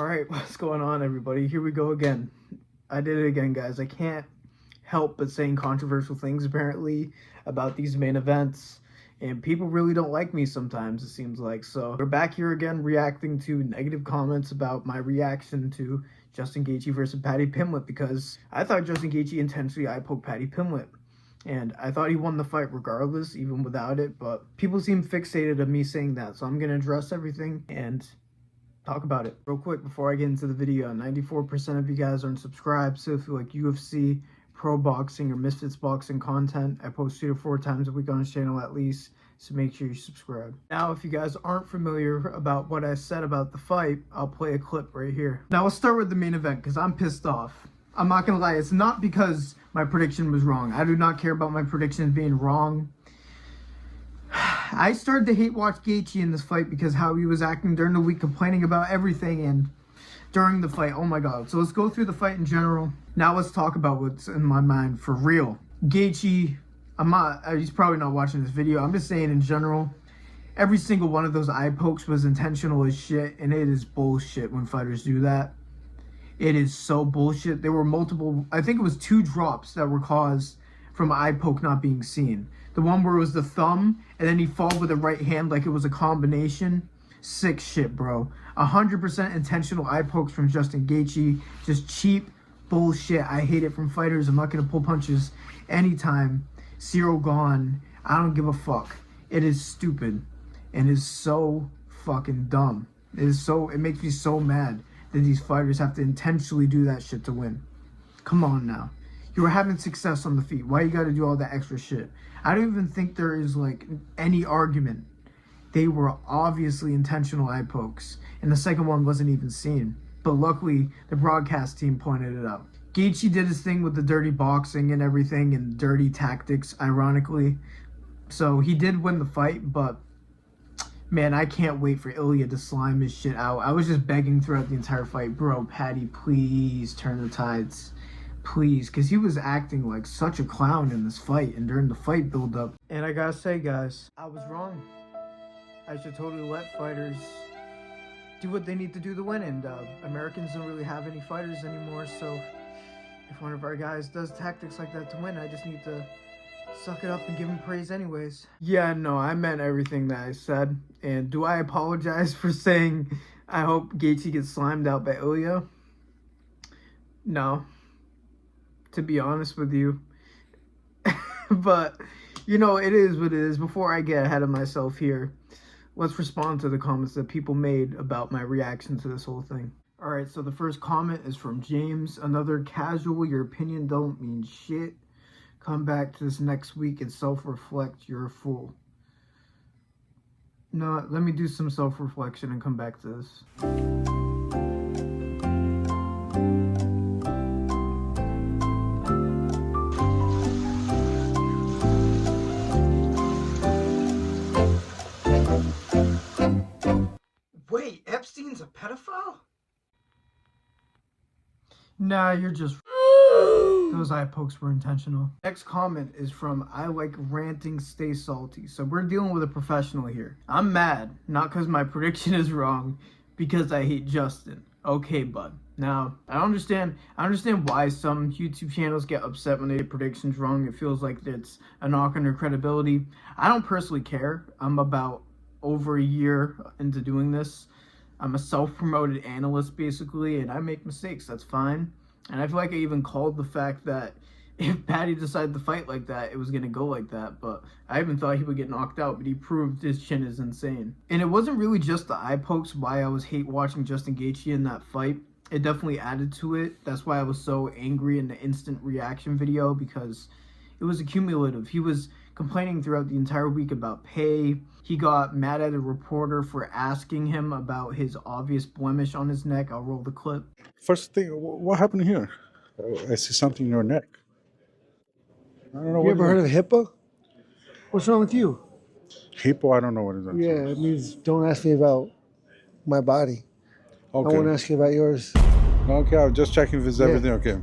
All right, what's going on, everybody? Here we go again. I did it again, guys. I can't help but saying controversial things, apparently, about these main events. And people really don't like me sometimes, it seems like. So we're back here again reacting to negative comments about my reaction to Justin Gaethje versus Paddy Pimblett, because I thought Justin Gaethje intentionally eye-poked Paddy Pimblett. And I thought he won the fight regardless, even without it. But people seem fixated on me saying that. So I'm going to address everything and talk about it. Real quick before I get into the video, 94% of you guys aren't subscribed. So if you like UFC, pro boxing, or Misfits boxing content, I post 2 to 4 times a week on this channel at least. So make sure you subscribe. Now, if you guys aren't familiar about what I said about the fight, I'll play a clip right here. Now, let's start with the main event because I'm pissed off. I'm not going to lie. It's not because my prediction was wrong. I do not care about my predictions being wrong. I started to hate watch Gaethje in this fight because how he was acting during the week, complaining about everything, and during the fight, oh my god. So let's go through the fight in general. Now let's talk about what's in my mind for real. Gaethje, he's probably not watching this video. I'm just saying in general, every single one of those eye pokes was intentional as shit, and it is bullshit when fighters do that. It is so bullshit. There were multiple, I think it was 2 drops that were caused from an eye poke not being seen. The one where it was the thumb, and then he fought with the right hand like it was a combination. Sick shit, bro. 100% intentional eye pokes from Justin Gaethje. Just cheap bullshit. I hate it from fighters. I'm not going to pull punches anytime. Zero gone. I don't give a fuck. It is stupid. And is so fucking dumb. It makes me so mad that these fighters have to intentionally do that shit to win. Come on now. You were having success on the feet. Why you gotta do all that extra shit? I don't even think there is like any argument. They were obviously intentional eye pokes. And the second one wasn't even seen. But luckily, the broadcast team pointed it out. Gaethje did his thing with the dirty boxing and everything and dirty tactics, ironically. So he did win the fight, but man, I can't wait for Ilya to slime his shit out. I was just begging throughout the entire fight, bro, Paddy, please turn the tides. Please, because he was acting like such a clown in this fight and during the fight build-up. And I gotta say, guys, I was wrong. I should totally let fighters do what they need to do to win. And Americans don't really have any fighters anymore, so if one of our guys does tactics like that to win, I just need to suck it up and give him praise anyways. Yeah, no, I meant everything that I said. And do I apologize for saying I hope Gaethje gets slimed out by Ilya? No. To be honest with you. But, you know, it is what it is. Before I get ahead of myself here, let's respond to the comments that people made about my reaction to this whole thing. Alright, so the first comment is from James. Another casual, your opinion don't mean shit. Come back to this next week and self-reflect. You're a fool. No, let me do some self-reflection and come back to this. Wait, Epstein's a pedophile? Nah, you're just... Those eye pokes were intentional. Next comment is from I like ranting, stay salty. So we're dealing with a professional here. I'm mad, not because my prediction is wrong, because I hate Justin. Okay, bud. Now, I understand why some YouTube channels get upset when they get predictions wrong. It feels like it's a knock on their credibility. I don't personally care. I'm about over a year into doing this. I'm a self-promoted analyst, basically, and I make mistakes. That's fine. And I feel like I even called the fact that if Paddy decided to fight like that, it was going to go like that. But I even thought he would get knocked out, but he proved his chin is insane. And it wasn't really just the eye pokes why I was hate watching Justin Gaethje in that fight. It definitely added to it. That's why I was so angry in the instant reaction video, because it was accumulative. He was complaining throughout the entire week about pay. He got mad at a reporter for asking him about his obvious blemish on his neck. I'll roll the clip. First thing, what happened here? I see something in your neck. I don't know. You ever heard of HIPAA? What's wrong with you? HIPAA? I don't know what it is. Yeah, it means don't ask me about my body. Okay. I won't ask you about yours. Okay, I'm just checking if it's everything okay.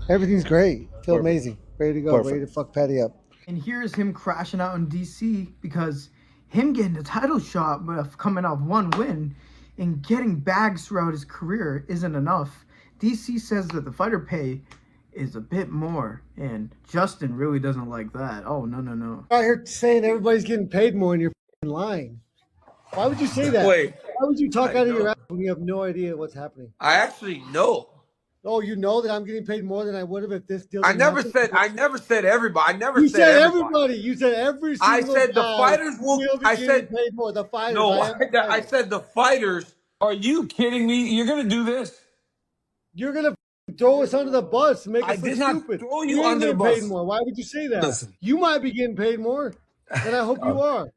Everything's great. Feel Perfect. amazing. Ready to go. Perfect. Ready to fuck Paddy up. And here's him crashing out in DC because him getting a title shot with coming off one win and getting bags throughout his career isn't enough. DC says that the fighter pay is a bit more, and Justin really doesn't like that. Oh, no, no, no. Out here saying everybody's getting paid more and you're lying. Why would you say that? Wait, Why would you talk I out of your know. ass when you have no idea what's happening? I actually know. Oh, you know that I'm getting paid more than I would have if this deal I didn't never happen? said everybody. I never You said said everybody. everybody. You said every I single said the guy fighters will. be I getting said paid more. The fighters. no. I I said the fighters. Are you kidding me? You're gonna do this? You're gonna throw us under the bus and make I us look did not stupid. throw You you ain't under the getting paid bus. more. Why would you say that? Listen. You might be getting paid more, and I hope you are.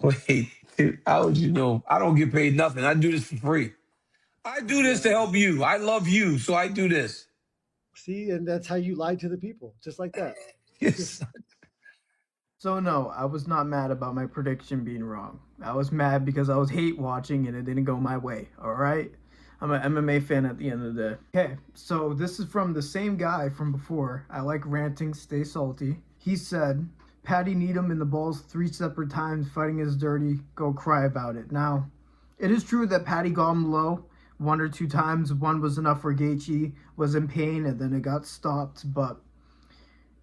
Wait, dude, how would you know? I don't get paid nothing. I do this for free. I do this to help you. I love you, so I do this. See, and that's how you lie to the people, just like that. Yes. So no, I was not mad about my prediction being wrong. I was mad because I was hate watching and it didn't go my way, alright? I'm an MMA fan at the end of the day. Okay, so this is from the same guy from before. I like ranting, stay salty. He said, Paddy kneed him in the balls 3 separate times, fighting is dirty, go cry about it. Now, it is true that Paddy got him low 1 or 2 times. One was enough for Gaethje, was in pain, and then it got stopped, but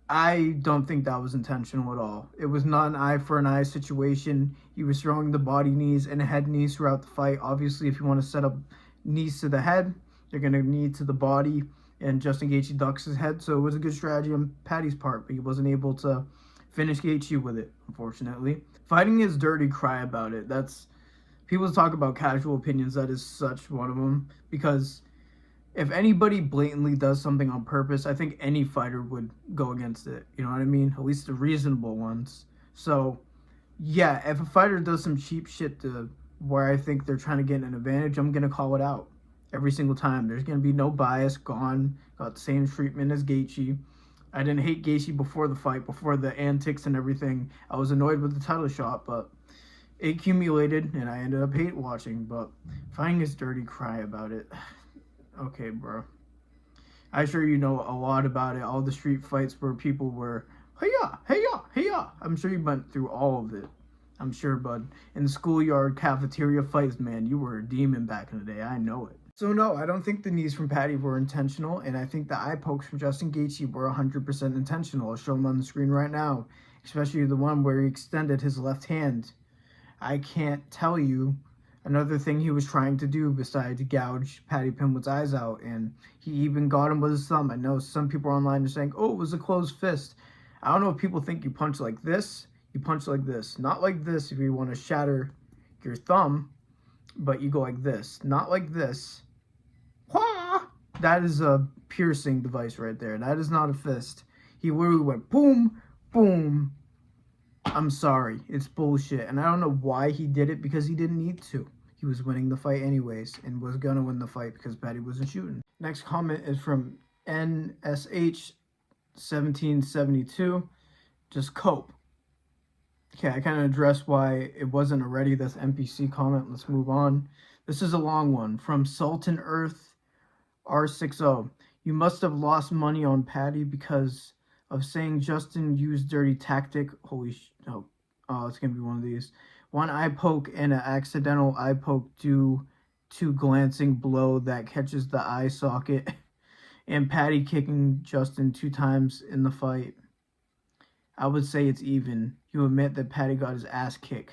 I don't think that was intentional at all. It was not an eye for an eye situation. He was throwing the body knees and head knees throughout the fight. Obviously, if you want to set up knees to the head, you're going to knee to the body, and Justin Gaethje ducks his head. So it was a good strategy on Paddy's part, but he wasn't able to finish Gaethje with it, unfortunately. Fighting is dirty, cry about it. That's, people talk about casual opinions. That is such one of them, because if anybody blatantly does something on purpose, I think any fighter would go against it. You know what I mean? At least the reasonable ones. So, yeah, if a fighter does some cheap shit to where I think they're trying to get an advantage, I'm going to call it out every single time. There's going to be no bias, gone, got the same treatment as Gaethje. I didn't hate Gaethje before the fight, before the antics and everything. I was annoyed with the title shot, but it accumulated, and I ended up hate watching. But fighting is dirty, cry about it. Okay, bro. I'm sure you know a lot about it. All the street fights where people were, hey-ya, hey-ya, hey-ya. I'm sure you went through all of it. I'm sure, bud. In the schoolyard cafeteria fights, man, you were a demon back in the day. I know it. So, no, I don't think the knees from Paddy were intentional, and I think the eye pokes from Justin Gaethje were 100% intentional. I'll show them on the screen right now, especially the one where he extended his left hand. I can't tell you another thing he was trying to do besides gouge Paddy Pimblett's eyes out, and he even got him with his thumb. I know some people online are saying, oh, it was a closed fist. I don't know if people think you punch like this. You punch like this. Not like this if you want to shatter your thumb, but you go like this. Not like this. That is a piercing device right there. That is not a fist. He literally went boom, boom. I'm sorry. It's bullshit. And I don't know why he did it, because he didn't need to. He was winning the fight anyways, and was going to win the fight because Paddy wasn't shooting. Next comment is from NSH1772. Just cope. Okay, I kind of addressed why it wasn't already this NPC comment. Let's move on. This is a long one. From Sultan Earth R60. You must have lost money on Paddy because of saying Justin used dirty tactic. Holy sh... Oh, it's going to be one of these. One eye poke and an accidental eye poke due to glancing blow that catches the eye socket. And Paddy kicking Justin 2 times in the fight. I would say it's even. You admit that Paddy got his ass kicked.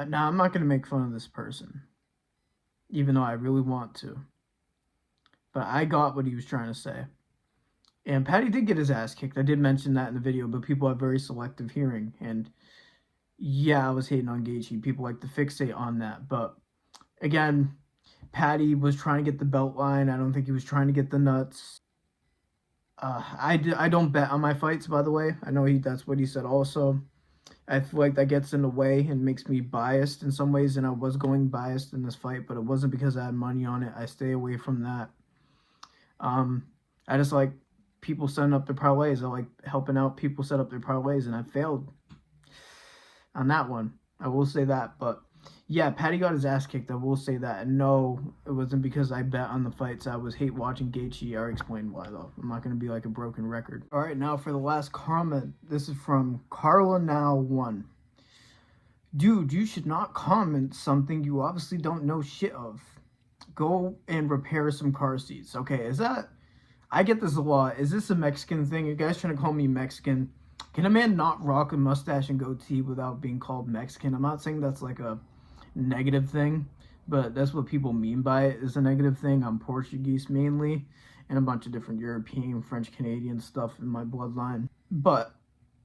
Now, I'm not going to make fun of this person, even though I really want to. But I got what he was trying to say. And Paddy did get his ass kicked. I did mention that in the video, but people have very selective hearing. And yeah, I was hating on Gaethje. People like to fixate on that. But again, Paddy was trying to get the belt line. I don't think he was trying to get the nuts. I don't bet on my fights, by the way. I know that's what he said also. I feel like that gets in the way and makes me biased in some ways, and I was going biased in this fight, but it wasn't because I had money on it. I stay away from that. I just like people setting up their parlays. I like helping out people set up their parlays, and I failed on that one. I will say that, but yeah, Paddy got his ass kicked. I will say that. And no, it wasn't because I bet on the fights. I was hate watching Gaethje. I already explained why, though. I'm not going to be like a broken record. All right, now for the last comment. This is from Carla Now 1. dude, you should not comment something you obviously don't know shit of. Go and repair some car seats. Okay, is that... I get this a lot. Is this a Mexican thing? You guys trying to call me Mexican? Can a man not rock a mustache and goatee without being called Mexican? I'm not saying that's like a negative thing, but that's what people mean by it is a negative thing. I'm Portuguese mainly, and a bunch of different European, French, Canadian stuff in my bloodline. But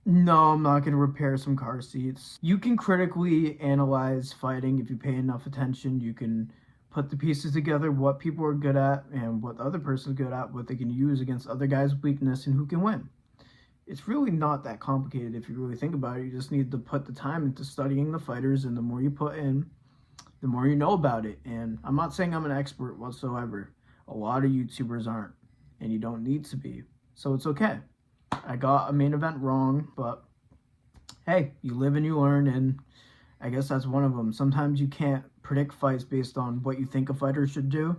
no, I'm not going to repair some car seats. You can critically analyze fighting if you pay enough attention. You can put the pieces together, what people are good at and what the other person's good at, what they can use against other guys' weakness, and who can win. It's really not that complicated if you really think about it. You just need to put the time into studying the fighters, and the more you put in, the more you know about it. And I'm not saying I'm an expert whatsoever. A lot of YouTubers aren't, and you don't need to be. So it's okay. I got a main event wrong, but hey, you live and you learn, and I guess that's one of them. Sometimes you can't predict fights based on what you think a fighter should do.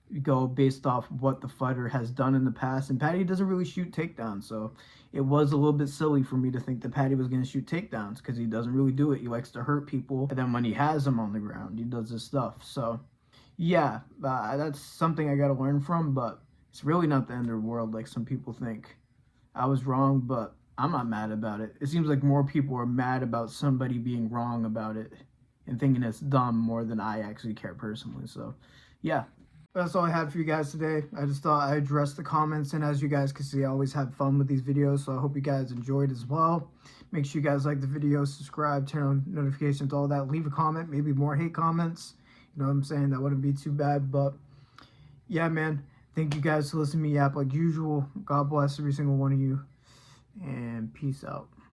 You go based off what the fighter has done in the past, and Paddy doesn't really shoot takedowns, so it was a little bit silly for me to think that Paddy was going to shoot takedowns, because he doesn't really do it. He likes to hurt people, and then when he has them on the ground, he does his stuff. So yeah, that's something I got to learn from, but it's really not the end of the world like some people think. I was wrong, but I'm not mad about it. It seems like more people are mad about somebody being wrong about it and thinking it's dumb more than I actually care personally. So yeah, that's all I had for you guys today. I just thought I'd address the comments, and as you guys can see, I always have fun with these videos, so I hope you guys enjoyed as well. Make sure you guys like the video, subscribe, turn on notifications, all that. Leave a comment, maybe more hate comments. You know what I'm saying? That wouldn't be too bad, but yeah, man. Thank you guys for listening to me yap like usual. God bless every single one of you, and peace out.